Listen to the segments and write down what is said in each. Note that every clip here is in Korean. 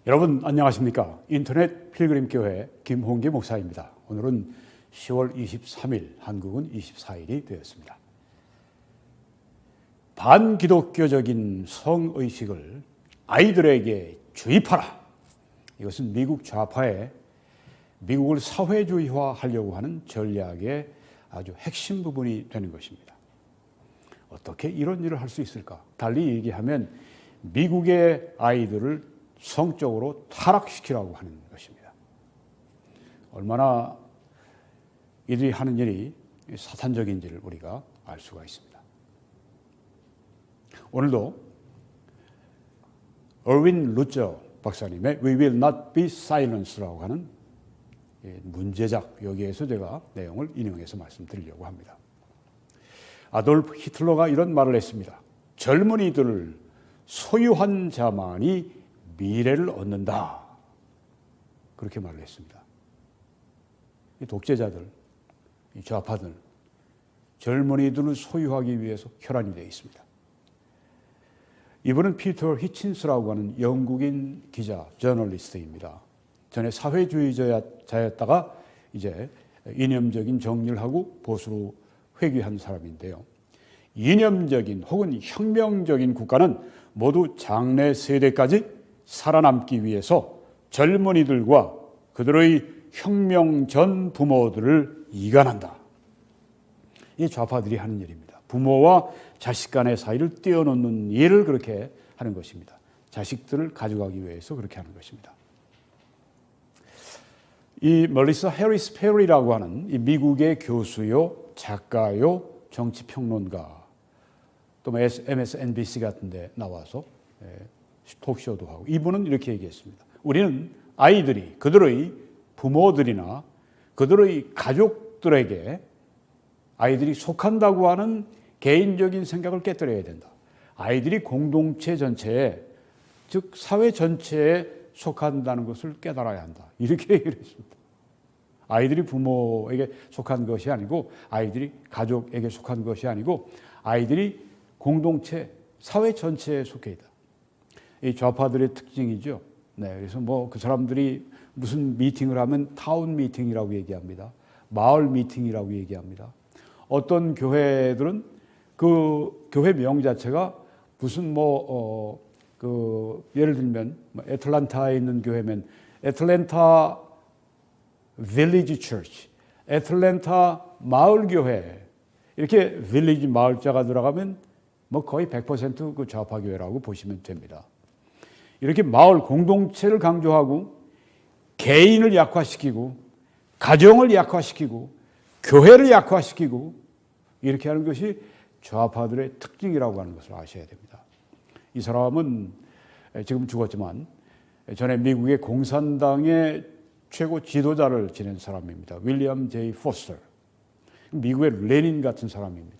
여러분 안녕하십니까? 인터넷 필그림교회 김홍기 목사입니다. 오늘은 10월 23일, 한국은 24일이 되었습니다. 반기독교적인 성의식을 아이들에게 주입하라. 이것은 미국 좌파의 미국을 사회주의화하려고 하는 전략의 아주 핵심 부분이 되는 것입니다. 어떻게 이런 일을 할 수 있을까? 달리 얘기하면 미국의 아이들을 성적으로 타락시키라고 하는 것입니다. 얼마나 이들이 하는 일이 사탄적인지를 우리가 알 수가 있습니다. 오늘도 얼윈 루저 박사님의 We will not be silenced라고 하는 문제작, 여기에서 제가 내용을 인용해서 말씀드리려고 합니다. 아돌프 히틀러가 이런 말을 했습니다. 젊은이들을 소유한 자만이 미래를 얻는다. 그렇게 말을 했습니다. 이 독재자들, 이 좌파들, 젊은이들을 소유하기 위해서 혈안이 되어 있습니다. 이분은 피터 히친스라고 하는 영국인 기자, 저널리스트입니다. 전에 사회주의자였다가 이제 이념적인 정리를 하고 보수로 회귀한 사람인데요. 이념적인 혹은 혁명적인 국가는 모두 장래 세대까지 살아남기 위해서 젊은이들과 그들의 혁명 전 부모들을 이간한다. 이 좌파들이 하는 일입니다. 부모와 자식 간의 사이를 떼어놓는 일을 그렇게 하는 것입니다. 자식들을 가져가기 위해서 그렇게 하는 것입니다. 이 멀리사 해리스 페리라고 하는 이 미국의 교수요, 작가요, 정치평론가, 또 MSNBC 같은 데 나와서 톡쇼도 하고, 이분은 이렇게 얘기했습니다. 우리는 아이들이 그들의 부모들이나 그들의 가족들에게 아이들이 속한다고 하는 개인적인 생각을 깨뜨려야 된다. 아이들이 공동체 전체에, 즉 사회 전체에 속한다는 것을 깨달아야 한다. 이렇게 얘기를 했습니다. 아이들이 부모에게 속한 것이 아니고, 아이들이 가족에게 속한 것이 아니고, 아이들이 공동체, 사회 전체에 속해 있다. 이 좌파들의 특징이죠. 네, 그래서 그 사람들이 무슨 미팅을 하면 타운 미팅이라고 얘기합니다. 마을 미팅이라고 얘기합니다. 어떤 교회들은 그 교회 명 자체가 무슨 예를 들면 애틀랜타에 있는 교회면 애틀랜타 빌리지 처치, 애틀랜타 마을 교회, 이렇게 빌리지 마을자가 들어가면 거의 100% 그 좌파 교회라고 보시면 됩니다. 이렇게 마을 공동체를 강조하고 개인을 약화시키고 가정을 약화시키고 교회를 약화시키고 이렇게 하는 것이 좌파들의 특징이라고 하는 것을 아셔야 됩니다. 이 사람은 지금 죽었지만 전에 미국의 공산당의 최고 지도자를 지낸 사람입니다. 윌리엄 제이 포스터, 미국의 레닌 같은 사람입니다.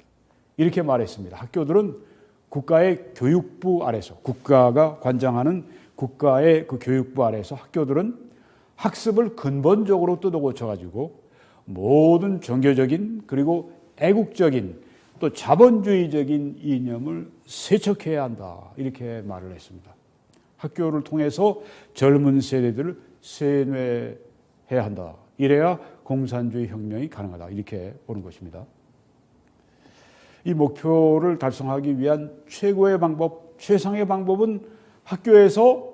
이렇게 말했습니다. 학교들은 국가의 교육부 아래서, 국가가 관장하는 국가의 그 교육부 아래서 학교들은 학습을 근본적으로 뜯어 고쳐가지고 모든 종교적인 그리고 애국적인 또 자본주의적인 이념을 세척해야 한다. 이렇게 말을 했습니다. 학교를 통해서 젊은 세대들을 세뇌해야 한다. 이래야 공산주의 혁명이 가능하다. 이렇게 보는 것입니다. 이 목표를 달성하기 위한 최고의 방법, 최상의 방법은 학교에서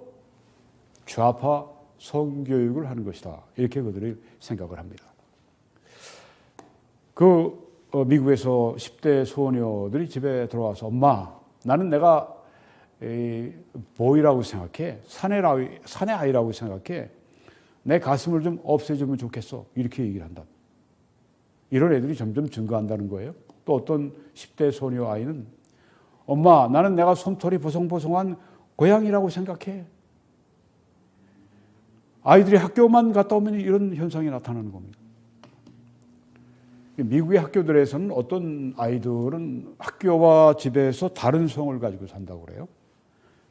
좌파 성교육을 하는 것이다. 이렇게 그들이 생각을 합니다. 미국에서 10대 소녀들이 집에 들어와서 엄마, 나는 내가 보이라고 생각해. 사내 아이라고 생각해. 내 가슴을 좀 없애주면 좋겠어. 이렇게 얘기를 한다. 이런 애들이 점점 증가한다는 거예요. 또 어떤 10대 소녀 아이는 엄마, 나는 내가 솜털이 보송보송한 고양이라고 생각해. 아이들이 학교만 갔다 오면 이런 현상이 나타나는 겁니다. 미국의 학교들에서는 어떤 아이들은 학교와 집에서 다른 성을 가지고 산다고 그래요.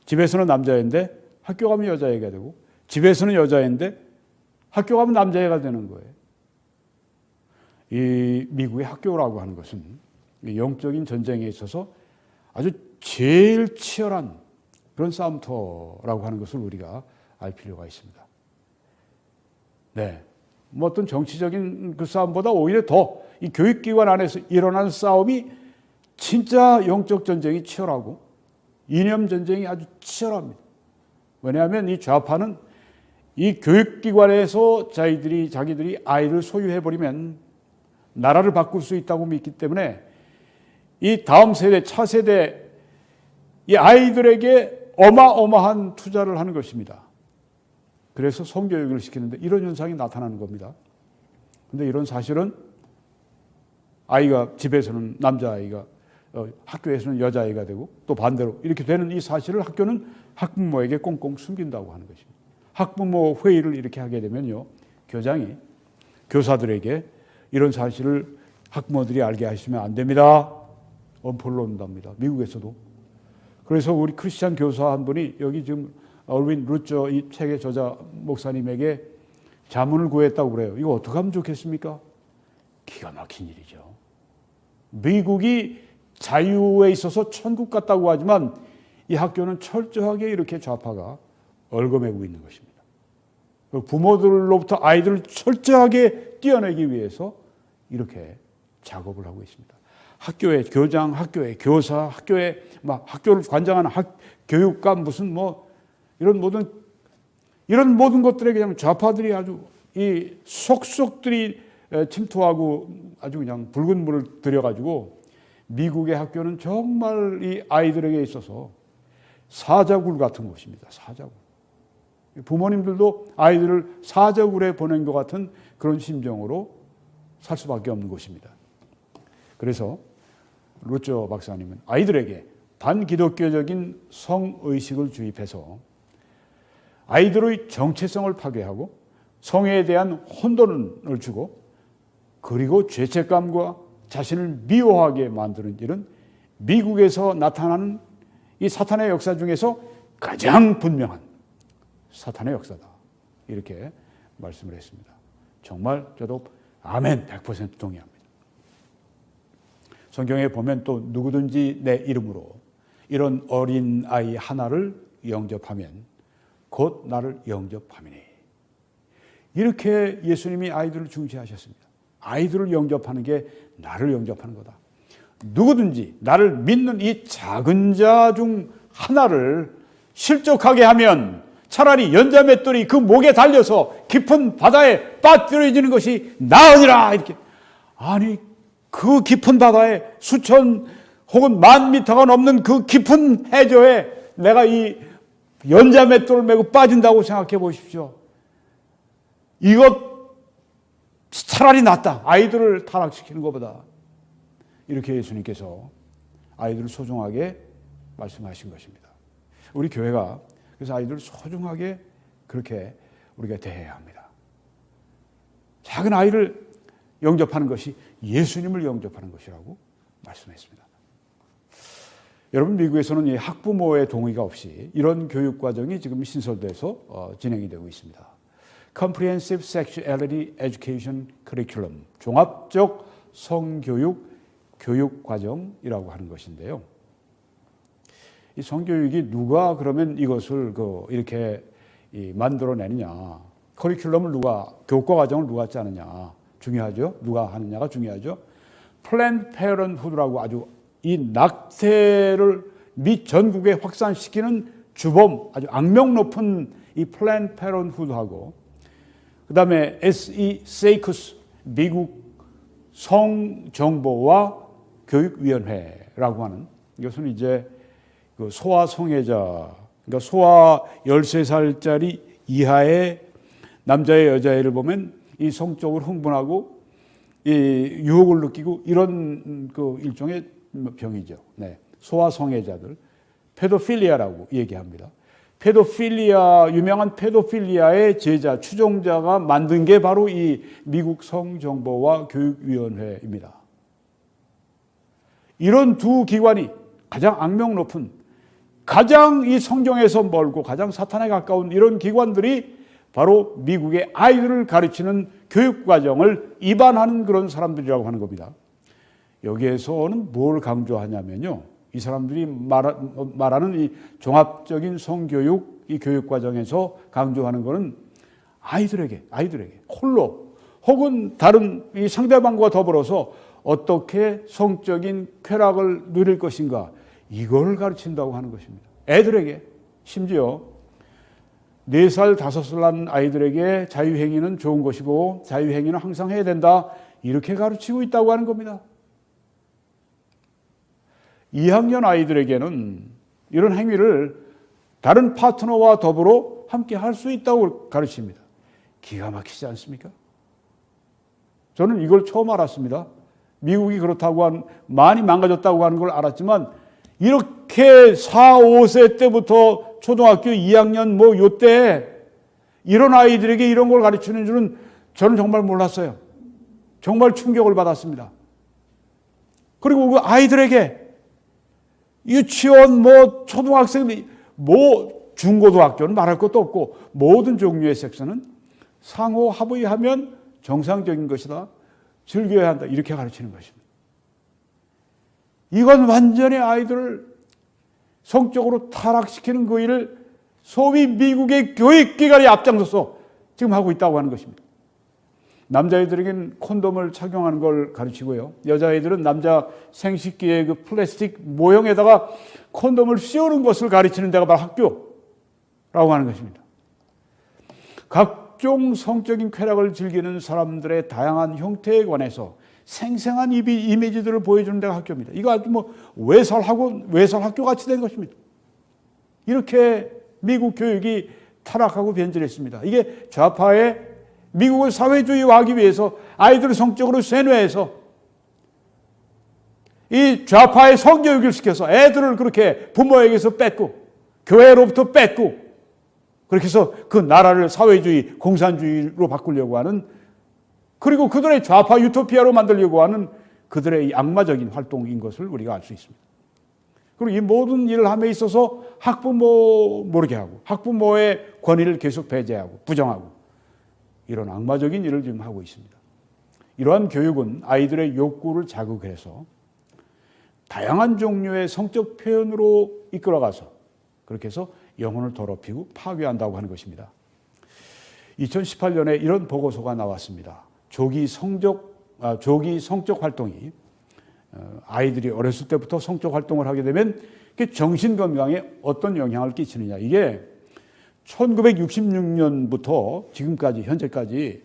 집에서는 남자인데 학교 가면 여자애가 되고, 집에서는 여자인데 학교 가면 남자애가 되는 거예요. 이 미국의 학교라고 하는 것은 영적인 전쟁에 있어서 아주 제일 치열한 그런 싸움터라고 하는 것을 우리가 알 필요가 있습니다. 네. 뭐 어떤 정치적인 그 싸움보다 오히려 더 이 교육기관 안에서 일어나는 싸움이 진짜 영적 전쟁이 치열하고 이념 전쟁이 아주 치열합니다. 왜냐하면 이 좌파는 이 교육기관에서 자기들이 아이를 소유해버리면 나라를 바꿀 수 있다고 믿기 때문에 이 다음 세대, 차세대 이 아이들에게 어마어마한 투자를 하는 것입니다. 그래서 성교육을 시키는데 이런 현상이 나타나는 겁니다. 그런데 이런 사실은 아이가 집에서는 남자아이가 학교에서는 여자아이가 되고 또 반대로 이렇게 되는 이 사실을 학교는 학부모에게 꽁꽁 숨긴다고 하는 것입니다. 학부모 회의를 이렇게 하게 되면요, 교장이 교사들에게 이런 사실을 학부모들이 알게 하시면 안 됩니다. 엄포를 놓는답니다. 미국에서도. 그래서 우리 크리스찬 교사 한 분이 여기 지금 얼윈 루저 이 책의 저자 목사님에게 자문을 구했다고 그래요. 이거 어떻게 하면 좋겠습니까? 기가 막힌 일이죠. 미국이 자유에 있어서 천국 같다고 하지만 이 학교는 철저하게 이렇게 좌파가 얽어매고 있는 것입니다. 부모들로부터 아이들을 철저하게 떼어내기 위해서 이렇게 작업을 하고 있습니다. 학교의 교장, 학교의 교사, 학교를 관장하는 교육감 무슨 뭐 이런 모든 것들에 그냥 좌파들이 아주 이 속속들이 침투하고 아주 그냥 붉은 물을 들여가지고 미국의 학교는 정말 이 아이들에게 있어서 사자굴 같은 곳입니다. 사자굴. 부모님들도 아이들을 사자굴에 보낸 것 같은 그런 심정으로 살 수밖에 없는 곳입니다. 그래서 루저 박사님은 아이들에게 반기독교적인 성의식을 주입해서 아이들의 정체성을 파괴하고 성에 대한 혼돈을 주고 그리고 죄책감과 자신을 미워하게 만드는 일은 미국에서 나타나는 이 사탄의 역사 중에서 가장 분명한 사탄의 역사다. 이렇게 말씀을 했습니다. 정말 저도 아멘 100% 동의합니다. 성경에 보면 또 누구든지 내 이름으로 이런 어린 아이 하나를 영접하면 곧 나를 영접함이니. 이렇게 예수님이 아이들을 중시하셨습니다. 아이들을 영접하는 게 나를 영접하는 거다. 누구든지 나를 믿는 이 작은 자 중 하나를 실족하게 하면 차라리 연자맷돌이 그 목에 달려서 깊은 바다에 빠뜨려지는 것이 나으니라. 이렇게. 아니 그 깊은 바다에 수천 혹은 만 미터가 넘는 그 깊은 해저에 내가 이 연자맷돌을 메고 빠진다고 생각해 보십시오. 이것 차라리 낫다. 아이들을 타락시키는 것보다. 이렇게 예수님께서 아이들을 소중하게 말씀하신 것입니다. 우리 교회가 그래서 아이들을 소중하게 그렇게 우리가 대해야 합니다. 작은 아이를 영접하는 것이 예수님을 영접하는 것이라고 말씀했습니다. 여러분, 미국에서는 이 학부모의 동의가 없이 이런 교육 과정이 지금 신설돼서 진행이 되고 있습니다. Comprehensive Sexuality Education Curriculum, 종합적 성교육 교육 과정이라고 하는 것인데요. 이 성교육이 누가 그러면 이것을 이렇게 만들어내느냐, 커리큘럼을 교과 과정을 누가 짜느냐 중요하죠. 누가 하느냐가 중요하죠. 플랜드 페어런트후드라고 아주 이 낙태를 미 전국에 확산시키는 주범, 아주 악명 높은 이 플랜드 페어런트후드하고 그 다음에 S.E. 세이크스 미국 성정보와 교육위원회라고 하는, 이것은 이제 그 소아 성애자, 그러니까 소아 13살짜리 이하의 남자의 여자애를 보면 이 성적으로 흥분하고 이 유혹을 느끼고 이런 그 일종의 병이죠. 네. 소아 성애자들, 페도필리아라고 얘기합니다. 유명한 페도필리아의 제자, 추종자가 만든 게 바로 이 미국 성정보와 교육위원회입니다. 이런 두 기관이 가장 악명 높은, 가장 이 성경에서 멀고 가장 사탄에 가까운 이런 기관들이 바로 미국의 아이들을 가르치는 교육과정을 위반하는 그런 사람들이라고 하는 겁니다. 여기에서는 뭘 강조하냐면요, 이 사람들이 말하는 이 종합적인 성교육 이 교육 과정에서 강조하는 것은 아이들에게 홀로 혹은 다른 이 상대방과 더불어서 어떻게 성적인 쾌락을 누릴 것인가, 이걸 가르친다고 하는 것입니다. 애들에게, 심지어 4살, 5살 난 아이들에게 자유행위는 좋은 것이고 자유행위는 항상 해야 된다, 이렇게 가르치고 있다고 하는 겁니다. 2학년 아이들에게는 이런 행위를 다른 파트너와 더불어 함께 할 수 있다고 가르칩니다. 기가 막히지 않습니까? 저는 이걸 처음 알았습니다. 미국이 그렇다고 많이 망가졌다고 하는 걸 알았지만, 이렇게 4, 5세 때부터 초등학교 2학년 요때 이런 아이들에게 이런 걸 가르치는 줄은 저는 정말 몰랐어요. 정말 충격을 받았습니다. 그리고 그 아이들에게 유치원, 초등학생, 중고등학교는 말할 것도 없고 모든 종류의 섹스는 상호 합의하면 정상적인 것이다, 즐겨야 한다, 이렇게 가르치는 것입니다. 이건 완전히 아이들을 성적으로 타락시키는 그 일을 소위 미국의 교육기관이 앞장서서 지금 하고 있다고 하는 것입니다. 남자애들에게는 콘돔을 착용하는 걸 가르치고요, 여자애들은 남자 생식기의 그 플라스틱 모형에다가 콘돔을 씌우는 것을 가르치는 데가 바로 학교라고 하는 것입니다. 각종 성적인 쾌락을 즐기는 사람들의 다양한 형태에 관해서 생생한 이미지들을 보여주는 데가 학교입니다. 이거 아주 외설학교 같이 된 것입니다. 이렇게 미국 교육이 타락하고 변질했습니다. 이게 좌파의 미국을 사회주의화하기 위해서 아이들을 성적으로 세뇌해서 이 좌파의 성교육을 시켜서 애들을 그렇게 부모에게서 뺏고 교회로부터 뺏고 그렇게 해서 그 나라를 사회주의, 공산주의로 바꾸려고 하는, 그리고 그들의 좌파 유토피아로 만들려고 하는 그들의 이 악마적인 활동인 것을 우리가 알 수 있습니다. 그리고 이 모든 일을 함에 있어서 학부모 모르게 하고 학부모의 권위를 계속 배제하고 부정하고 이런 악마적인 일을 지금 하고 있습니다. 이러한 교육은 아이들의 욕구를 자극해서 다양한 종류의 성적 표현으로 이끌어가서 그렇게 해서 영혼을 더럽히고 파괴한다고 하는 것입니다. 2018년에 이런 보고서가 나왔습니다. 조기 성적 활동이, 아이들이 어렸을 때부터 성적 활동을 하게 되면 정신 건강에 어떤 영향을 끼치느냐. 이게 1966년부터 지금까지 현재까지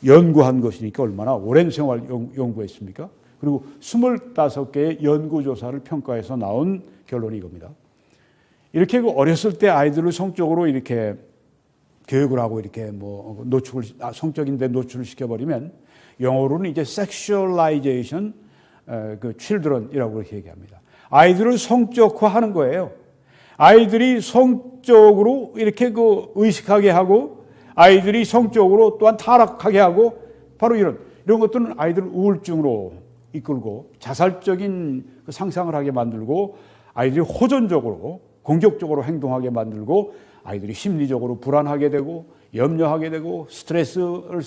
연구한 것이니까 얼마나 오랜 생활 연구했습니까? 그리고 25개의 연구조사를 평가해서 나온 결론이 이겁니다. 이렇게 어렸을 때 아이들을 성적으로 이렇게 교육을 하고 이렇게 성적인 데 노출을 시켜버리면 영어로는 이제 sexualization, children이라고 그렇게 얘기합니다. 아이들을 성적화하는 거예요. 아이들이 성적으로 이렇게 의식하게 하고 아이들이 성적으로 또한 타락하게 하고 바로 이런 것들은 아이들을 우울증으로 이끌고 자살적인 상상을 하게 만들고 아이들이 호전적으로 공격적으로 행동하게 만들고 아이들이 심리적으로 불안하게 되고 염려하게 되고 스트레스를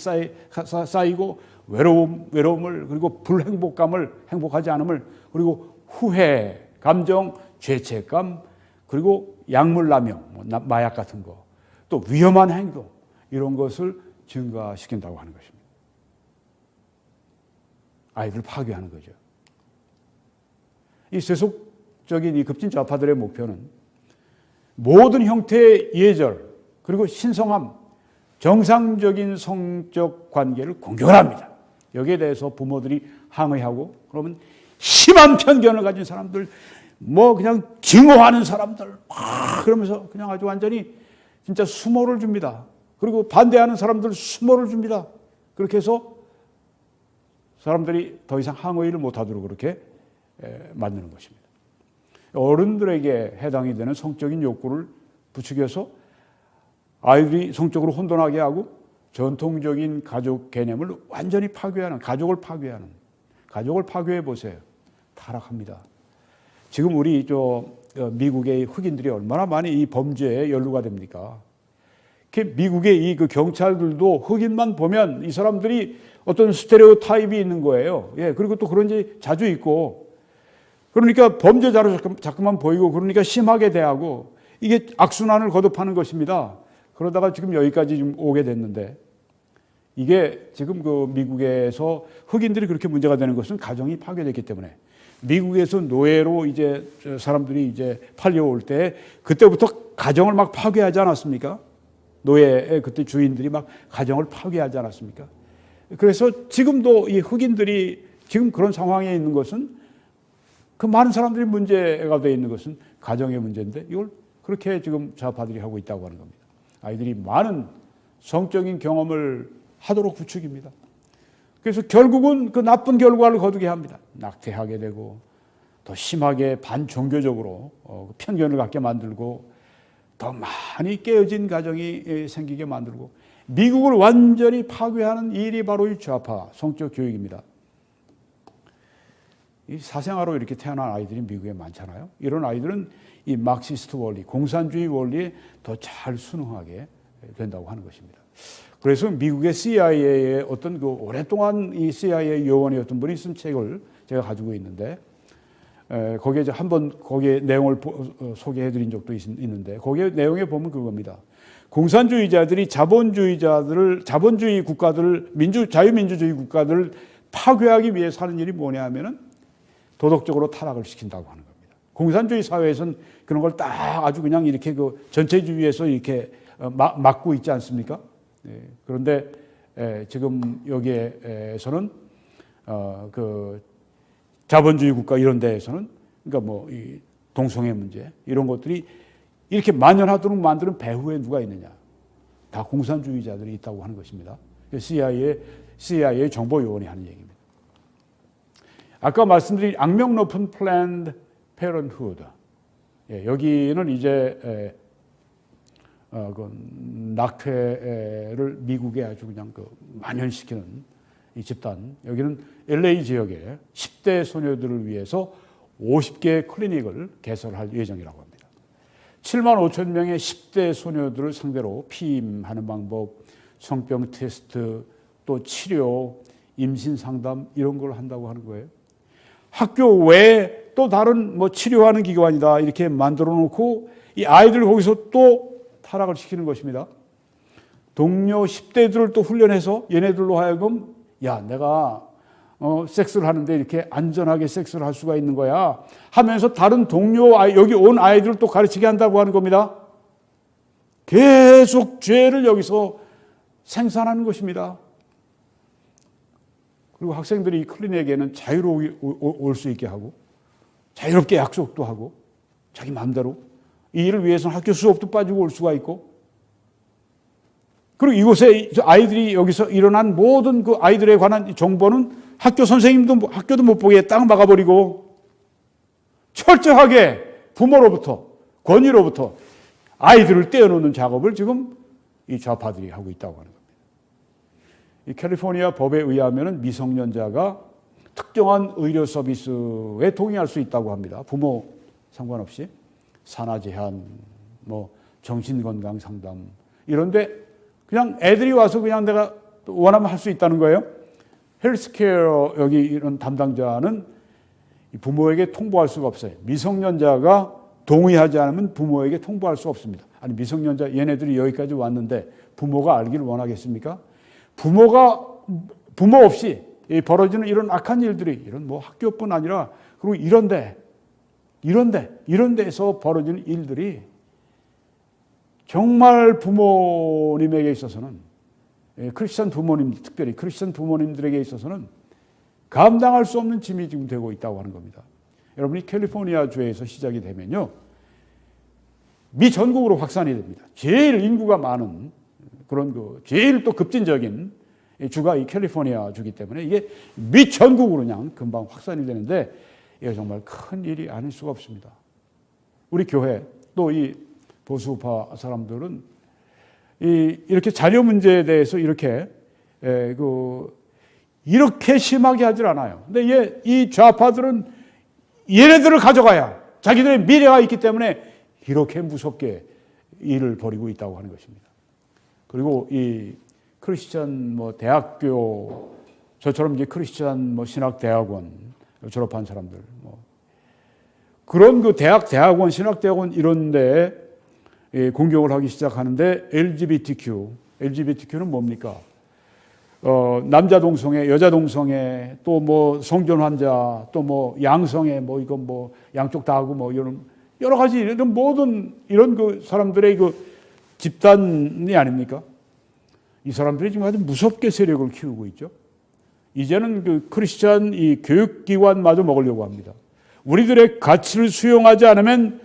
쌓이고 외로움을 그리고 불행복감을, 행복하지 않음을, 그리고 후회, 감정, 죄책감, 그리고 약물남용, 마약 같은 거, 또 위험한 행동, 이런 것을 증가시킨다고 하는 것입니다. 아이들을 파괴하는 거죠. 이 세속적인 이 급진 좌파들의 목표는 모든 형태의 예절, 그리고 신성함, 정상적인 성적 관계를 공격합니다. 여기에 대해서 부모들이 항의하고, 그러면 심한 편견을 가진 사람들, 그냥 증오하는 사람들, 그러면서 그냥 아주 완전히 진짜 수모를 줍니다. 그리고 반대하는 사람들 수모를 줍니다. 그렇게 해서 사람들이 더 이상 항의를 못하도록 그렇게 만드는 것입니다. 어른들에게 해당이 되는 성적인 욕구를 부추겨서 아이들이 성적으로 혼돈하게 하고 전통적인 가족 개념을 완전히 파괴하는, 가족을 파괴해 보세요. 타락합니다. 지금 우리 미국의 흑인들이 얼마나 많이 이 범죄에 연루가 됩니까? 미국의 이 경찰들도 흑인만 보면 이 사람들이 어떤 스테레오타입이 있는 거예요. 예, 그리고 또 그런 게 자주 있고, 그러니까 범죄자로 자꾸만 보이고, 그러니까 심하게 대하고, 이게 악순환을 거듭하는 것입니다. 그러다가 지금 여기까지 좀 오게 됐는데, 이게 지금 그 미국에서 흑인들이 그렇게 문제가 되는 것은 가정이 파괴됐기 때문에, 미국에서 노예로 이제 사람들이 이제 팔려올 때 그때부터 가정을 막 파괴하지 않았습니까? 노예의 그때 주인들이 막 가정을 파괴하지 않았습니까? 그래서 지금도 이 흑인들이 지금 그런 상황에 있는 것은, 그 많은 사람들이 문제가 되어 있는 것은 가정의 문제인데, 이걸 그렇게 지금 좌파들이 하고 있다고 하는 겁니다. 아이들이 많은 성적인 경험을 하도록 부추깁니다. 그래서 결국은 그 나쁜 결과를 거두게 합니다. 낙태하게 되고, 더 심하게 반종교적으로 편견을 갖게 만들고, 더 많이 깨어진 가정이 생기게 만들고, 미국을 완전히 파괴하는 일이 바로 이 좌파 성적 교육입니다. 이 사생아로 이렇게 태어난 아이들이 미국에 많잖아요. 이런 아이들은 이 마크시스트 원리, 공산주의 원리에 더 잘 순응하게 된다고 하는 것입니다. 그래서 미국의 CIA의 어떤 그 오랫동안 이 CIA 요원이었던 분이 쓴 책을 제가 가지고 있는데, 거기에 이제 한번 거기에 내용을 소개해드린 적도 있는데, 거기에 내용에 보면 그겁니다. 공산주의자들이 자본주의 국가들을 자유민주주의 국가들을 파괴하기 위해 사는 일이 뭐냐 하면은 도덕적으로 타락을 시킨다고 하는 겁니다. 공산주의 사회에서는 그런 걸 딱 아주 그냥 이렇게 그 전체주의에서 이렇게 막고 있지 않습니까? 그런데 지금 여기에서는 그 자본주의 국가 이런 데에서는, 그러니까 뭐 이 동성애 문제 이런 것들이 이렇게 만연하도록 만드는 배후에 누가 있느냐? 다 공산주의자들이 있다고 하는 것입니다. CIA 정보 요원이 하는 얘기입니다. 아까 말씀드린 악명 높은 플랜드 페런트후드, 여기는 이제 그 낙태를 미국에 아주 그냥 그 만연시키는 이 집단, 여기는 LA 지역에 10대 소녀들을 위해서 50개의 클리닉을 개설할 예정이라고 합니다. 7만 5천 명의 10대 소녀들을 상대로 피임하는 방법, 성병 테스트, 또 치료, 임신 상담 이런 걸 한다고 하는 거예요. 학교 외에 또 다른 뭐 치료하는 기관이다 이렇게 만들어 놓고 이 아이들 거기서 또 타락을 시키는 것입니다. 동료 10대들을 또 훈련해서 얘네들로 하여금, 야, 내가 섹스를 하는데 이렇게 안전하게 섹스를 할 수가 있는 거야 하면서 다른 동료 여기 온 아이들을 또 가르치게 한다고 하는 겁니다. 계속 죄를 여기서 생산하는 것입니다. 그리고 학생들이 이 클리닉에는 자유롭게 올 수 있게 하고, 자유롭게 약속도 하고, 자기 마음대로 이 일을 위해서는 학교 수업도 빠지고 올 수가 있고, 그리고 이곳에 아이들이 여기서 일어난 모든 그 아이들에 관한 정보는 학교 선생님도 학교도 못 보게 딱 막아버리고, 철저하게 부모로부터 권위로부터 아이들을 떼어놓는 작업을 지금 이 좌파들이 하고 있다고 하는 겁니다. 이 캘리포니아 법에 의하면 미성년자가 특정한 의료 서비스에 동의할 수 있다고 합니다. 부모 상관없이 산화 제한, 뭐 정신건강 상담 이런데 그냥 애들이 와서 그냥 내가 원하면 할 수 있다는 거예요. 헬스케어 여기 이런 담당자는 부모에게 통보할 수가 없어요. 미성년자가 동의하지 않으면 부모에게 통보할 수 없습니다. 아니 미성년자 얘네들이 여기까지 왔는데 부모가 알기를 원하겠습니까? 부모 없이 벌어지는 이런 악한 일들이, 이런 뭐 학교뿐 아니라 그리고 이런 데에서 벌어지는 일들이 정말 부모님에게 있어서는, 크리스천 부모님, 특별히 크리스천 부모님들에게 있어서는 감당할 수 없는 짐이 지금 되고 있다고 하는 겁니다. 여러분이 캘리포니아 주에서 시작이 되면요, 미 전국으로 확산이 됩니다. 제일 인구가 많은 그런 그 제일 또 급진적인 주가 이 캘리포니아 주기 때문에 이게 미 전국으로 그냥 금방 확산이 되는데, 이게 정말 큰 일이 아닐 수가 없습니다. 우리 교회 또 이 보수파 사람들은 이렇게 자녀 문제에 대해서 이렇게 심하게 하질 않아요. 근데 이 좌파들은 얘네들을 가져가야 자기들의 미래가 있기 때문에 이렇게 무섭게 일을 벌이고 있다고 하는 것입니다. 그리고 이 크리스천 뭐 대학교, 저처럼 이제 크리스천 뭐 신학 대학원 졸업한 사람들, 뭐 그런 그 대학원, 신학 대학원 이런데 공격을 하기 시작하는데 LGBTQ는 뭡니까? 남자 동성애, 여자 동성애, 또 뭐 성전 환자, 또 뭐 양성애, 뭐 이건 뭐 양쪽 다 하고 뭐 이런 여러 가지 이런 모든 이런 그 사람들의 그 집단이 아닙니까? 이 사람들이 지금 아주 무섭게 세력을 키우고 있죠. 이제는 그 크리스찬 이 교육기관마저 먹으려고 합니다. 우리들의 가치를 수용하지 않으면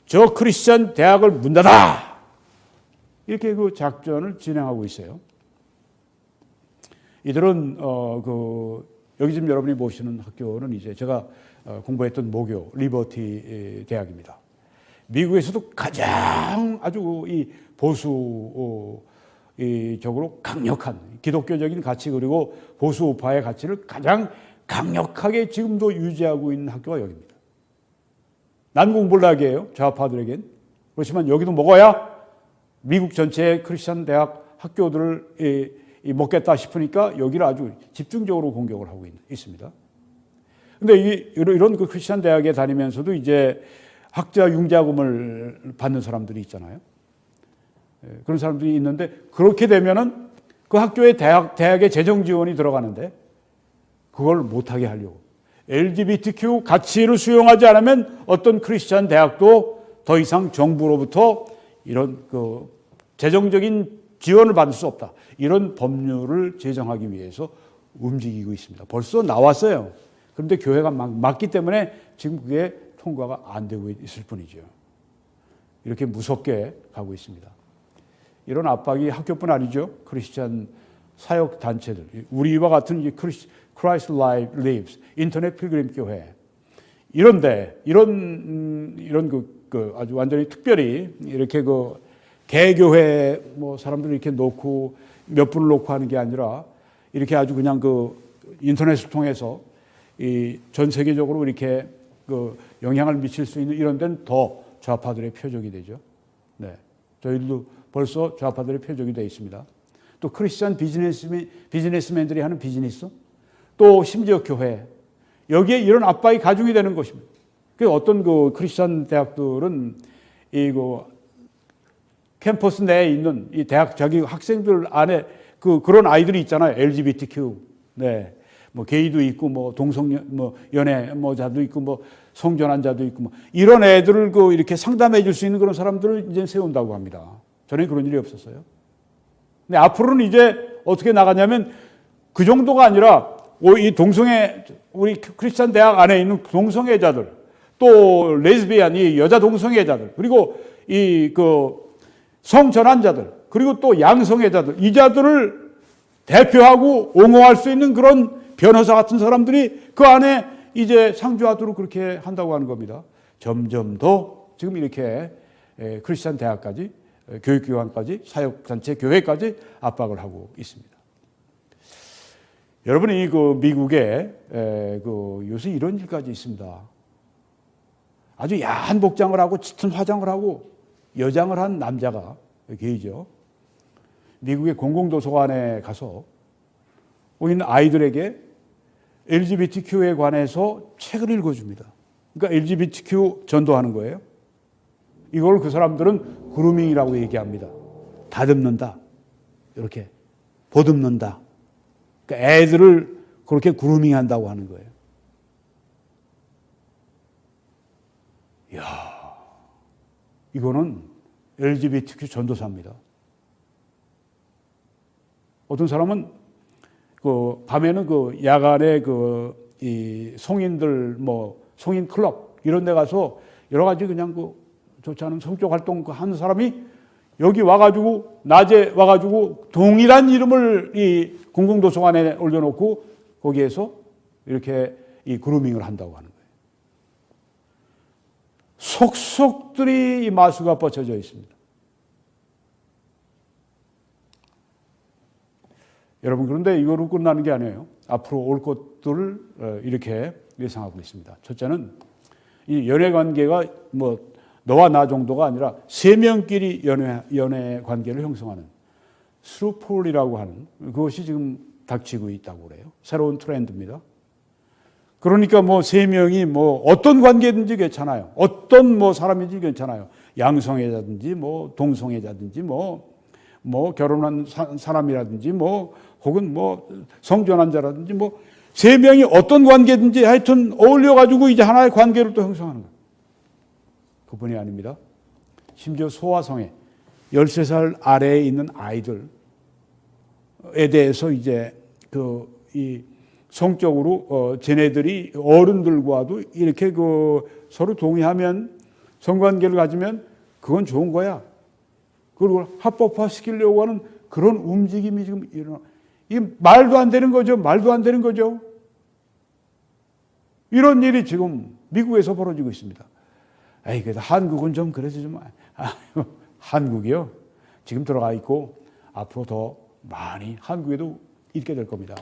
저 크리스찬 대학을 문 닫아! 이렇게 그 작전을 진행하고 있어요. 이들은 여기 지금 여러분이 보시는 학교는 이제 제가 공부했던 모교 리버티 대학입니다. 미국에서도 가장 아주 이 보수적으로 강력한 기독교적인 가치 그리고 보수 우파의 가치를 가장 강력하게 지금도 유지하고 있는 학교가 여기입니다. 난 공부를 하게 해요. 좌파들에겐. 그렇지만 여기도 먹어야 미국 전체의 크리스천 대학 학교들을 먹겠다 싶으니까 여기를 아주 집중적으로 공격을 하고 있습니다. 그런데 이런 그 크리스천 대학에 다니면서도 이제 학자 융자금을 받는 사람들이 있잖아요. 그런 사람들이 있는데 그렇게 되면은 그 학교에 대학의 재정 지원이 들어가는데 그걸 못하게 하려고. LGBTQ 가치를 수용하지 않으면 어떤 크리스천 대학도 더 이상 정부로부터 이런 그 재정적인 지원을 받을 수 없다. 이런 법률을 제정하기 위해서 움직이고 있습니다. 벌써 나왔어요. 그런데 교회가 막기 때문에 지금 그게 통과가 안 되고 있을 뿐이죠. 이렇게 무섭게 가고 있습니다. 이런 압박이 학교뿐 아니죠. 크리스천 사역 단체들, 우리와 같은 Christ Lives 인터넷 필그림 교회 이런데 이런 그 아주 완전히 특별히 이렇게 그 개교회 뭐 사람들 이렇게 놓고 몇 분을 놓고 하는 게 아니라 이렇게 아주 그냥 그 인터넷을 통해서 이 전 세계적으로 이렇게 그 영향을 미칠 수 있는 이런 데는 더 좌파들의 표적이 되죠. 네, 저희들도 벌써 좌파들의 표적이 되어 있습니다. 또 크리스천 비즈니스맨들이 하는 비즈니스, 또 심지어 교회 여기에 이런 압박이 가중이 되는 것입니다. 그 어떤 그 크리스천 대학들은 이거 캠퍼스 내에 있는 이 대학 자기 학생들 안에 그런 아이들이 있잖아요. LGBTQ, 네, 뭐 게이도 있고 뭐 연애 자도 있고 뭐 성전환자도 있고 뭐 이런 애들을 이렇게 상담해 줄 수 있는 그런 사람들을 이제 세운다고 합니다. 전에 그런 일이 없었어요. 근데 앞으로는 이제 어떻게 나가냐면 그 정도가 아니라 이 우리 크리스찬 대학 안에 있는 동성애자들, 또 레즈비안 이 여자 동성애자들, 그리고 성전환자들, 그리고 또 양성애자들, 이 자들을 대표하고 옹호할 수 있는 그런 변호사 같은 사람들이 그 안에 이제 상주하도록 그렇게 한다고 하는 겁니다. 점점 더 지금 이렇게 크리스찬 대학까지, 교육기관까지, 사역단체 교회까지 압박을 하고 있습니다. 여러분이 미국에 요새 이런 일까지 있습니다. 아주 야한 복장을 하고 짙은 화장을 하고 여장을 한 남자가 게이죠. 미국의 공공도서관에 가서 있는 아이들에게 LGBTQ에 관해서 책을 읽어줍니다. 그러니까 LGBTQ 전도하는 거예요. 이걸 그 사람들은 그루밍이라고 얘기합니다. 다듬는다. 이렇게 보듬는다. 그러니까 애들을 그렇게 그루밍한다고 하는 거예요. 이야, 이거는 LGBTQ 전도사입니다. 어떤 사람은 밤에는 야간에 이 성인들 성인 클럽 이런 데 가서 여러 가지 그냥 좋지 않은 성적 활동 하는 사람이 여기 와가지고 낮에 와가지고 동일한 이름을 이 공공도서관에 올려놓고 거기에서 이렇게 이 그루밍을 한다고 하는 거예요. 속속들이 이 마수가 뻗쳐져 있습니다. 여러분, 그런데 이거로 끝나는 게 아니에요. 앞으로 올 것들을 이렇게 예상하고 있습니다. 첫째는 이 연애 관계가 너와 나 정도가 아니라 세 명끼리 연애 관계를 형성하는 스루폴이라고 하는 그것이 지금 닥치고 있다고 그래요. 새로운 트렌드입니다. 그러니까 세 명이 어떤 관계든지 괜찮아요. 어떤 사람인지 괜찮아요. 양성애자든지 뭐 동성애자든지 뭐 결혼한 사람이라든지 뭐 혹은 뭐 성전환자라든지 뭐 세 명이 어떤 관계든지 하여튼 어울려 가지고 이제 하나의 관계를 또 형성하는 거예요. 그뿐이 아닙니다. 심지어 소아성애 13살 아래에 있는 아이들에 대해서 이제 이 성적으로 쟤네들이 어른들과도 이렇게 서로 동의하면 성관계를 가지면 그건 좋은 거야. 그걸 합법화 시키려고 하는 그런 움직임이 지금 일어나. 이게 말도 안 되는 거죠. 말도 안 되는 거죠. 이런 일이 지금 미국에서 벌어지고 있습니다. 에이, 그래도 한국은 좀 그래서 좀 한국이요. 지금 들어가 있고 앞으로 더 많이 한국에도 있게 될 겁니다.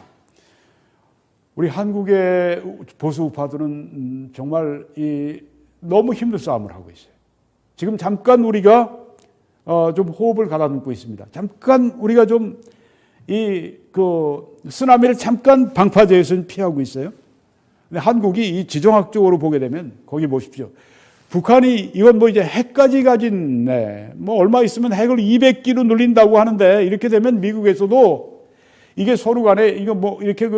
우리 한국의 보수 우파들은 정말 너무 힘든 싸움을 하고 있어요. 지금 잠깐 우리가 좀 호흡을 가다듬고 있습니다. 잠깐 우리가 좀 쓰나미를 잠깐 방파제에서는 피하고 있어요. 근데 한국이 이 지정학적으로 보게 되면 거기 보십시오. 북한이 이건 뭐 이제 핵까지 가진 뭐 얼마 있으면 핵을 200기로 늘린다고 하는데 이렇게 되면 미국에서도 이게 서로 간에 이거 뭐 이렇게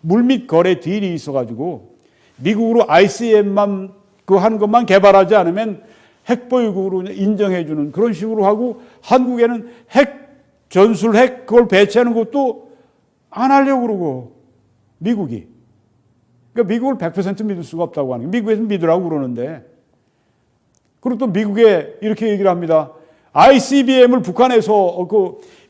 물밑 거래 딜이 있어가지고 미국으로 ICBM만 하는 것만 개발하지 않으면 핵보유국으로 인정해주는 그런 식으로 하고 한국에는 전술핵 그걸 배치하는 것도 안 하려고 그러고 미국이. 그러니까 미국을 100% 믿을 수가 없다고 하는 거예요. 미국에서 믿으라고 그러는데. 그리고 또 미국에 이렇게 얘기를 합니다. ICBM을 북한에서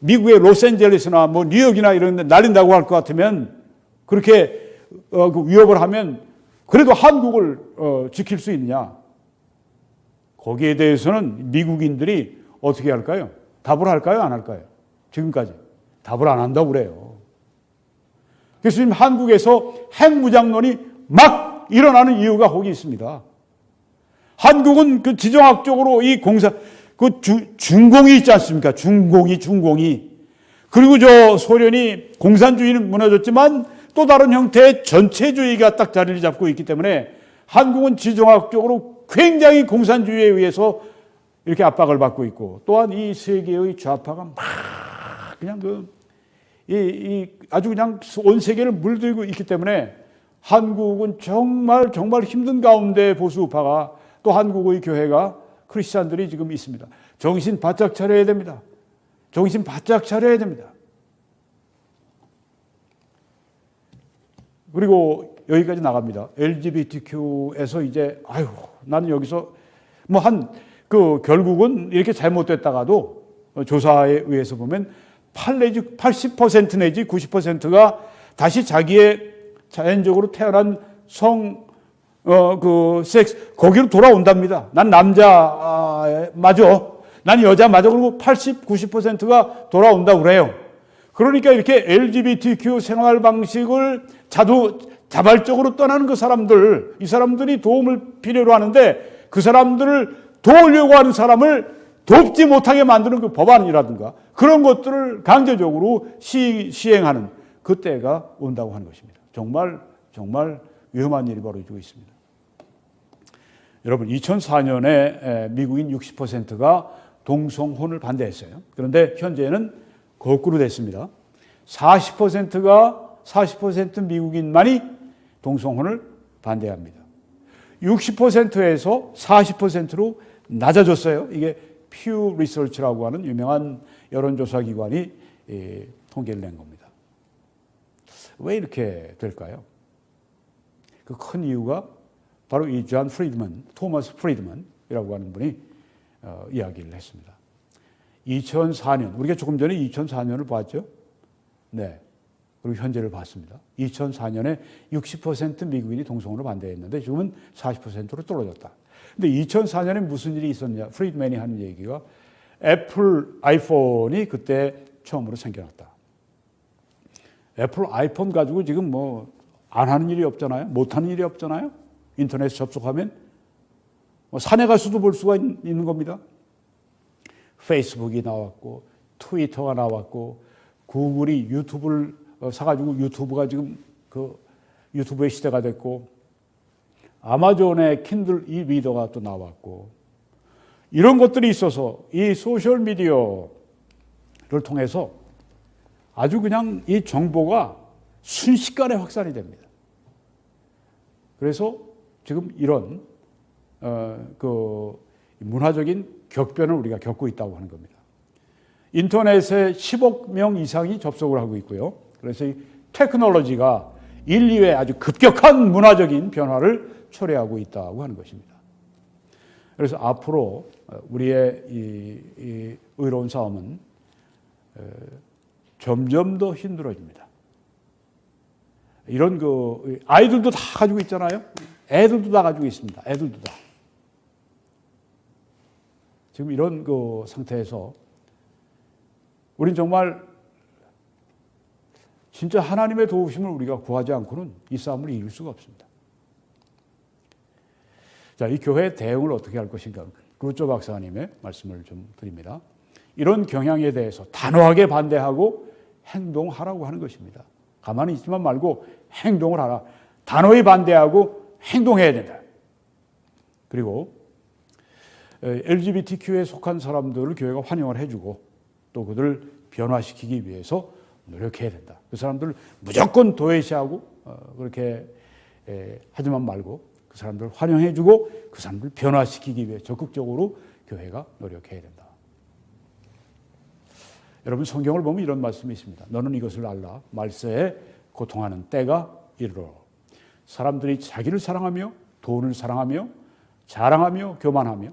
미국의 로스앤젤레스나 뭐 뉴욕이나 이런 데 날린다고 할 것 같으면 그렇게 위협을 하면 그래도 한국을 지킬 수 있느냐. 거기에 대해서는 미국인들이 어떻게 할까요? 답을 할까요? 안 할까요? 지금까지 답을 안 한다고 그래요. 그래서 지금 한국에서 핵무장론이 막 일어나는 이유가 거기 있습니다. 한국은 지정학적으로 이 중공이 있지 않습니까? 중공이. 그리고 소련이 공산주의는 무너졌지만 또 다른 형태의 전체주의가 딱 자리를 잡고 있기 때문에 한국은 지정학적으로 굉장히 공산주의에 의해서 이렇게 압박을 받고 있고 또한 이 세계의 좌파가 막 그냥 아주 그냥 온 세계를 물들고 있기 때문에 한국은 정말 힘든 가운데 보수우파가 또 한국의 교회가 크리스찬들이 지금 있습니다. 정신 바짝 차려야 됩니다. 정신 바짝 차려야 됩니다. 그리고 여기까지 나갑니다. LGBTQ에서 이제 나는 여기서 결국은 이렇게 잘못됐다가도 조사에 의해서 보면 80% 내지 90%가 다시 자기의 자연적으로 태어난 섹스 거기로 돌아온답니다. 난 남자 맞아. 난 여자 맞아. 그리고 80, 90%가 돌아온다고 그래요. 그러니까 이렇게 LGBTQ 생활 방식을 자발적으로 떠나는 이 사람들이 도움을 필요로 하는데 그 사람들을 도우려고 하는 사람을 돕지 못하게 만드는 그 법안이라든가 그런 것들을 강제적으로 시행하는 그때가 온다고 하는 것입니다. 정말 위험한 일이 벌어지고 있습니다. 여러분 2004년에 미국인 60%가 동성혼을 반대했어요. 그런데 현재는 거꾸로 됐습니다. 40% 미국인만이 동성혼을 반대합니다. 60%에서 40%로 낮아졌어요. 이게 퓨 리서치라고 하는 유명한 여론조사 기관이 통계를 낸 겁니다. 왜 이렇게 될까요? 그 큰 이유가 바로 이 토마스 프리드먼이라고 하는 분이 이야기를 했습니다. 2004년, 우리가 조금 전에 2004년을 봤죠? 네. 그리고 현재를 봤습니다. 2004년에 60% 미국인이 동성혼을 반대했는데 지금은 40%로 떨어졌다. 근데 2004년에 무슨 일이 있었냐? 프리드맨이 하는 얘기가 애플 아이폰이 그때 처음으로 생겨났다. 애플 아이폰 가지고 지금 안 하는 일이 없잖아요. 못 하는 일이 없잖아요. 인터넷 접속하면 산에 가서도 볼 수가 있는 겁니다. 페이스북이 나왔고 트위터가 나왔고 구글이 유튜브를 사가지고 유튜브가 지금 유튜브의 시대가 됐고 아마존의 킨들 이 리더가 또 나왔고 이런 것들이 있어서 이 소셜 미디어를 통해서 아주 그냥 이 정보가 순식간에 확산이 됩니다. 그래서 지금 이런 그 문화적인 격변을 우리가 겪고 있다고 하는 겁니다. 인터넷에 10억 명 이상이 접속을 하고 있고요. 그래서 이 테크놀로지가 인류의 아주 급격한 문화적인 변화를 초래하고 있다고 하는 것입니다. 그래서 앞으로 우리의 이 의로운 싸움은 점점 더 힘들어집니다. 이런 그 아이들도 다 가지고 있잖아요. 애들도 다 가지고 있습니다. 애들도 다. 지금 이런 그 상태에서 우린 정말 진짜 하나님의 도우심을 우리가 구하지 않고는 이 싸움을 이길 수가 없습니다. 자, 이 교회의 대응을 어떻게 할 것인가. 루저 박사님의 말씀을 좀 드립니다. 이런 경향에 대해서 단호하게 반대하고 행동하라고 하는 것입니다. 가만히 있지만 말고 행동을 하라. 단호히 반대하고 행동해야 된다. 그리고 LGBTQ에 속한 사람들을 교회가 환영을 해주고 또 그들을 변화시키기 위해서 노력해야 된다. 그 사람들을 무조건 도외시하고 그렇게 하지만 말고 그 사람들을 환영해주고 그 사람들을 변화시키기 위해 적극적으로 교회가 노력해야 된다. 여러분 성경을 보면 이런 말씀이 있습니다. 너는 이것을 알라. 말세에 고통하는 때가 이르러 사람들이 자기를 사랑하며 돈을 사랑하며 자랑하며 교만하며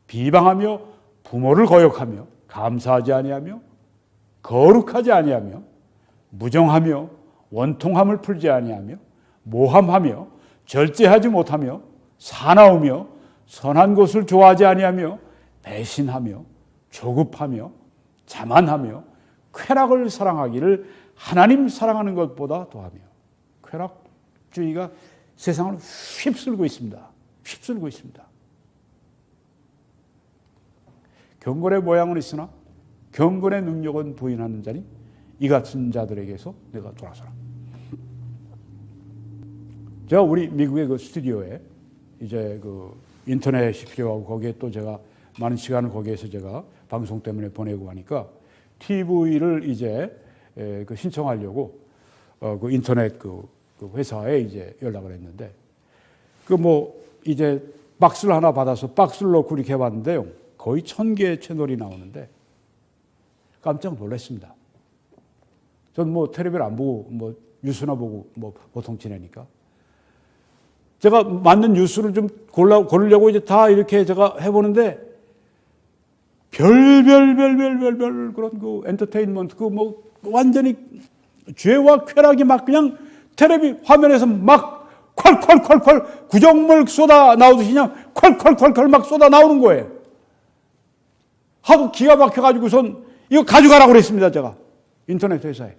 비방하며 부모를 거역하며 감사하지 아니하며 거룩하지 아니하며 무정하며 원통함을 풀지 아니하며 모함하며 절제하지 못하며 사나우며 선한 것을 좋아하지 아니하며 배신하며 조급하며 자만하며 쾌락을 사랑하기를 하나님 사랑하는 것보다 더하며. 쾌락주의가 세상을 휩쓸고 있습니다. 휩쓸고 있습니다. 경건의 모양은 있으나 경건의 능력은 부인하는 자니 이 같은 자들에게서 내가 돌아서라. 제가 우리 미국의 그 스튜디오에 이제 그 인터넷이 필요하고 거기에 또 제가 많은 시간을 거기에서 제가 방송 때문에 보내고 하니까 TV를 이제 그 신청하려고 그 인터넷 그 회사에 이제 연락을 했는데 그 뭐 이제 박스를 하나 받아서 박스를 넣고 이렇게 해봤는데요. 거의 1000개의 채널이 나오는데 깜짝 놀랐습니다. 전 뭐 텔레비를 안 보고 뭐 뉴스나 보고 뭐 보통 지내니까 제가 맞는 뉴스를 좀 고르려고 이제 다 이렇게 제가 해보는데 별별 그런 그 엔터테인먼트 그 뭐 완전히 죄와 쾌락이 막 그냥 텔레비 화면에서 막 콸콸콸콸 구정물 쏟아 나오듯이 그냥 콸콸콸콸 막 쏟아 나오는 거예요. 하도 기가 막혀가지고선 이거 가져가라고 그랬습니다. 제가 인터넷 회사에.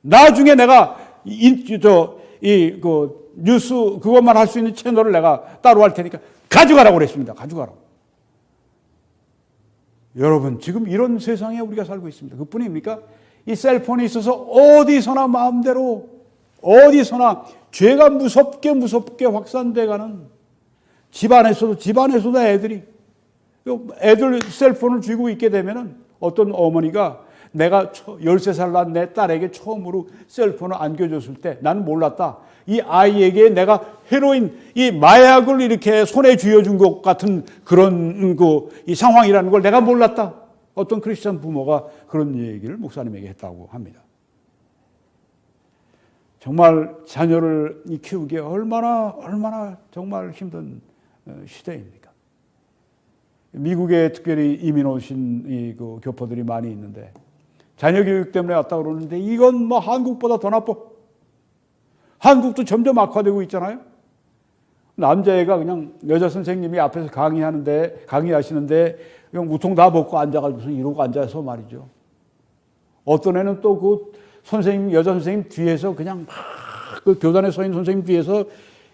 나중에 내가 그 뉴스 그것만 할 수 있는 채널을 내가 따로 할 테니까 가져가라고 그랬습니다. 가져가라고. 여러분 지금 이런 세상에 우리가 살고 있습니다. 그뿐입니까? 이 셀폰이 있어서 어디서나 마음대로 어디서나 죄가 무섭게 확산돼가는 집안에서도 애들 셀폰을 쥐고 있게 되면은 어떤 어머니가 내가 13살 난 내 딸에게 처음으로 셀폰을 안겨줬을 때 나는 몰랐다. 이 아이에게 내가 헤로인, 이 마약을 이렇게 손에 쥐어준 것 같은 그런 이 상황이라는 걸 내가 몰랐다. 어떤 크리스천 부모가 그런 얘기를 목사님에게 했다고 합니다. 정말 자녀를 키우기에 얼마나 정말 힘든 시대입니까? 미국에 특별히 이민 오신 이 그 교포들이 많이 있는데 자녀 교육 때문에 왔다 그러는데 이건 뭐 한국보다 더 나빠. 한국도 점점 악화되고 있잖아요. 남자애가 그냥 여자 선생님이 앞에서 강의하시는데 그냥 우통 다 벗고 앉아가지고 이러고 앉아서 말이죠. 어떤 애는 또 그 여자 선생님 뒤에서 그냥 막 그 교단에 서 있는 선생님 뒤에서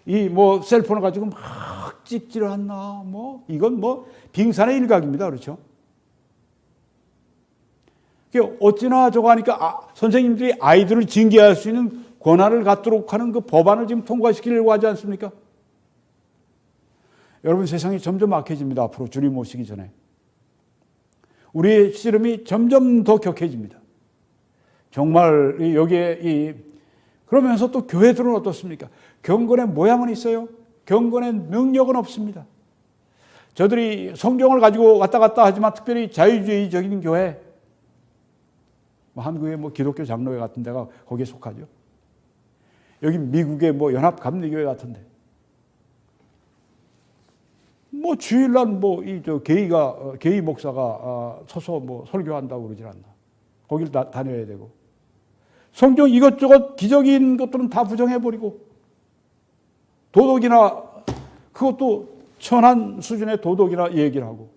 이 뭐 셀폰을 가지고 막 찍지를 않나. 뭐 이건 뭐 빙산의 일각입니다. 그렇죠? 어찌나 저거 하니까 선생님들이 아이들을 징계할 수 있는 권한을 갖도록 하는 그 법안을 지금 통과시키려고 하지 않습니까? 여러분, 세상이 점점 악해집니다. 앞으로 주님 오시기 전에. 우리의 씨름이 점점 더 격해집니다. 정말 여기에 그러면서 또 교회들은 어떻습니까? 경건의 모양은 있어요. 경건의 능력은 없습니다. 저들이 성경을 가지고 왔다 갔다 하지만 특별히 자유주의적인 교회, 한국의 기독교 장로회 같은 데가 거기에 속하죠. 여기 미국의 연합감리교회 같은데. 주일날 게이 목사가 서서 설교한다고 그러질 않나. 거길 다녀야 되고. 성경 이것저것 기적인 것들은 다 부정해버리고. 도덕이나, 그것도 천한 수준의 도덕이나 얘기를 하고.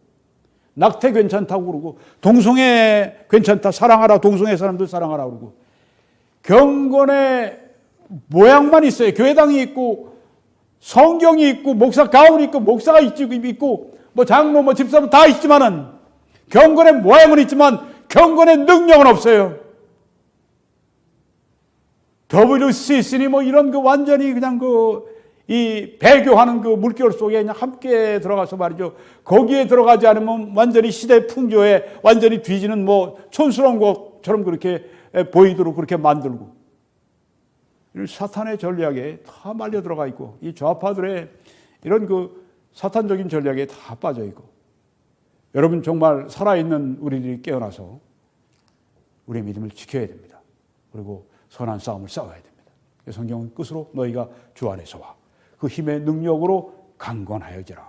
낙태 괜찮다고 그러고. 동성애 괜찮다. 사랑하라. 동성애 사람들 사랑하라 그러고. 경건의 모양만 있어요. 교회당이 있고, 성경이 있고, 목사 가운이 있고, 목사가 있고, 장로, 집사도 다 있지만은, 경건의 모양은 있지만, 경건의 능력은 없어요. WCC니 이런 완전히 그냥 이 배교하는 물결 속에 그냥 함께 들어가서 말이죠. 거기에 들어가지 않으면 완전히 시대 풍조에 완전히 뒤지는 촌스러운 것처럼 그렇게 보이도록 그렇게 만들고. 사탄의 전략에 다 말려 들어가 있고, 이 좌파들의 이런 사탄적인 전략에 다 빠져 있고. 여러분, 정말 살아있는 우리들이 깨어나서 우리의 믿음을 지켜야 됩니다. 그리고 선한 싸움을 싸워야 됩니다. 성경은 끝으로 너희가 주 안에서 와 그 힘의 능력으로 강건하여지라.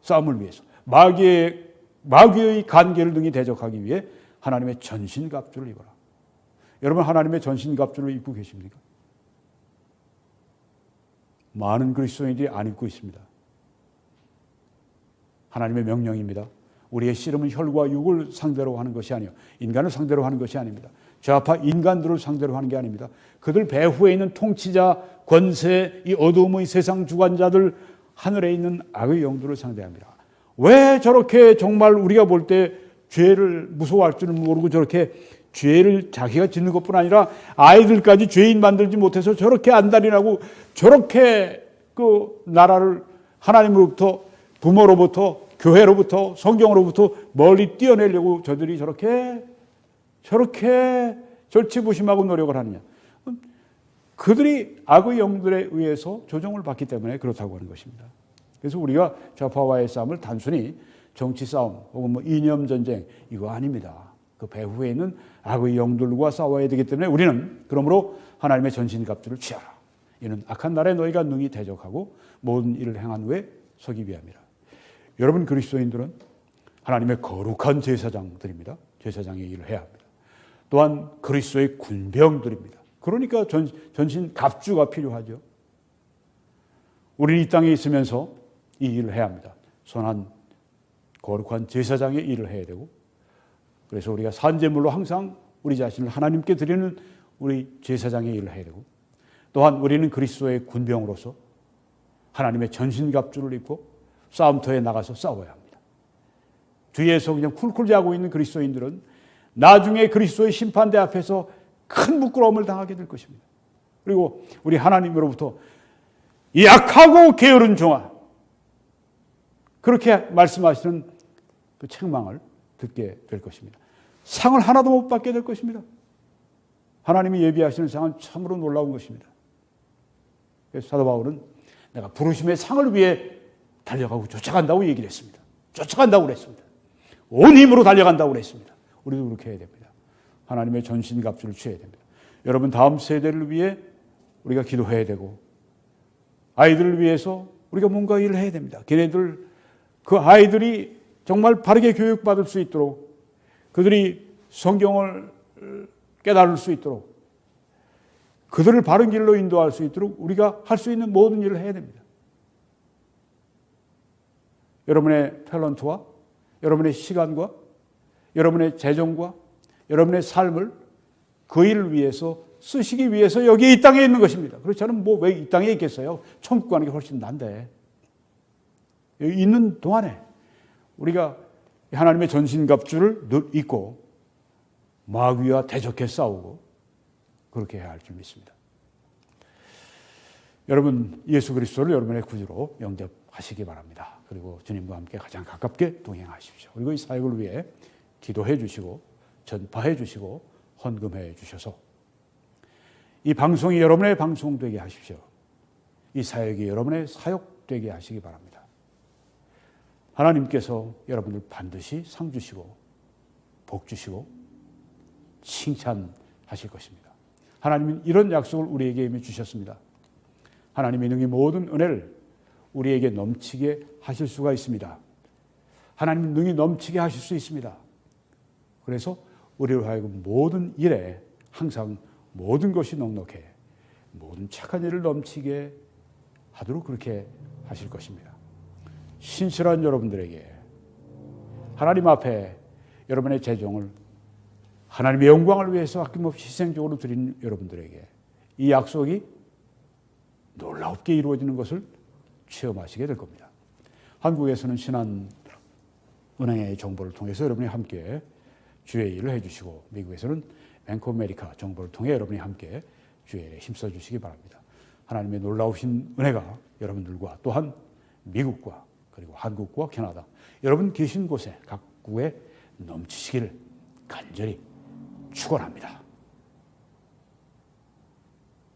싸움을 위해서 마귀의 간계를 능히 대적하기 위해 하나님의 전신갑주를 입어라. 여러분, 하나님의 전신갑주를 입고 계십니까? 많은 그리스도인들이 안 입고 있습니다. 하나님의 명령입니다. 우리의 씨름은 혈과 육을 상대로 하는 것이 아니요, 인간을 상대로 하는 것이 아닙니다. 좌파 인간들을 상대로 하는 게 아닙니다. 그들 배후에 있는 통치자, 권세, 이 어두움의 세상 주관자들, 하늘에 있는 악의 영들을 상대합니다. 왜 저렇게 정말 우리가 볼 때 죄를 무서워할 줄은 모르고 저렇게 죄를 자기가 짓는 것뿐 아니라 아이들까지 죄인 만들지 못해서 저렇게 안달이 나고 저렇게 나라를 하나님으로부터, 부모로부터, 교회로부터, 성경으로부터 멀리 띄어내려고 저들이 저렇게 절치부심하고 노력을 하느냐. 그들이 악의 영들에 의해서 조종을 받기 때문에 그렇다고 하는 것입니다. 그래서 우리가 좌파와의 싸움을 단순히 정치 싸움 혹은 이념 전쟁 이거 아닙니다. 그 배후에 있는 악의 영들과 싸워야 되기 때문에 우리는 그러므로 하나님의 전신갑주를 취하라. 이는 악한 날에 너희가 능히 대적하고 모든 일을 행한 후에 서기 위함이라. 여러분, 그리스도인들은 하나님의 거룩한 제사장들입니다. 제사장의 일을 해야 합니다. 또한 그리스도의 군병들입니다. 그러니까 전신 갑주가 필요하죠. 우리는 이 땅에 있으면서 이 일을 해야 합니다. 선한 거룩한 제사장의 일을 해야 되고, 그래서 우리가 산제물로 항상 우리 자신을 하나님께 드리는 우리 제사장의 일을 해야 되고, 또한 우리는 그리스도의 군병으로서 하나님의 전신갑주를 입고 싸움터에 나가서 싸워야 합니다. 뒤에서 그냥 쿨쿨 자고 있는 그리스도인들은 나중에 그리스도의 심판대 앞에서 큰 부끄러움을 당하게 될 것입니다. 그리고 우리 하나님으로부터 이 악하고 게으른 종아, 그렇게 말씀하시는 그 책망을 듣게 될 것입니다. 상을 하나도 못 받게 될 것입니다. 하나님이 예비하시는 상은 참으로 놀라운 것입니다. 그래서 사도 바울은 내가 부르심의 상을 위해 달려가고 쫓아간다고 얘기를 했습니다. 쫓아간다고 그랬습니다. 온 힘으로 달려간다고 그랬습니다. 우리도 그렇게 해야 됩니다. 하나님의 전신갑주를 취해야 됩니다. 여러분, 다음 세대를 위해 우리가 기도해야 되고, 아이들을 위해서 우리가 뭔가 일을 해야 됩니다. 걔네들, 그 아이들이 정말 바르게 교육받을 수 있도록, 그들이 성경을 깨달을 수 있도록, 그들을 바른 길로 인도할 수 있도록 우리가 할 수 있는 모든 일을 해야 됩니다. 여러분의 탤런트와 여러분의 시간과 여러분의 재정과 여러분의 삶을 그 일을 위해서 쓰시기 위해서 여기 이 땅에 있는 것입니다. 그렇지 않으면 왜 이 땅에 있겠어요? 천국 가는 게 훨씬 난데. 여기 있는 동안에 우리가 하나님의 전신갑주를 늘 입고 마귀와 대적해 싸우고 그렇게 해야 할 줄 믿습니다. 여러분, 예수 그리스도를 여러분의 구주로 영접하십시오. 하시기 바랍니다. 그리고 주님과 함께 가장 가깝게 동행하십시오. 그리고 이 사역을 위해 기도해 주시고 전파해 주시고 헌금해 주셔서 이 방송이 여러분의 방송 되게 하십시오. 이 사역이 여러분의 사역 되게 하시기 바랍니다. 하나님께서 여러분들 반드시 상 주시고 복 주시고 칭찬하실 것입니다. 하나님은 이런 약속을 우리에게 이미 주셨습니다. 하나님이 능히 모든 은혜를 우리에게 넘치게 하실 수가 있습니다. 하나님은 능히 넘치게 하실 수 있습니다. 그래서 우리로 하여금 모든 일에 항상 모든 것이 넉넉해 모든 착한 일을 넘치게 하도록 그렇게 하실 것입니다. 신실한 여러분들에게 하나님 앞에 여러분의 재정을 하나님의 영광을 위해서 아낌없이 희생적으로 드린 여러분들에게 이 약속이 놀랍게 이루어지는 것을 체험하시게 될 겁니다. 한국에서는 신한은행의 정보를 통해서 여러분이 함께 주의 일을 해주시고 미국에서는 뱅크 오브 아메리카 정보를 통해 여러분이 함께 주의 일에 힘써주시기 바랍니다. 하나님의 놀라우신 은혜가 여러분들과 또한 미국과 그리고 한국과 캐나다 여러분 계신 곳에 각국에 넘치시기를 간절히 축원합니다.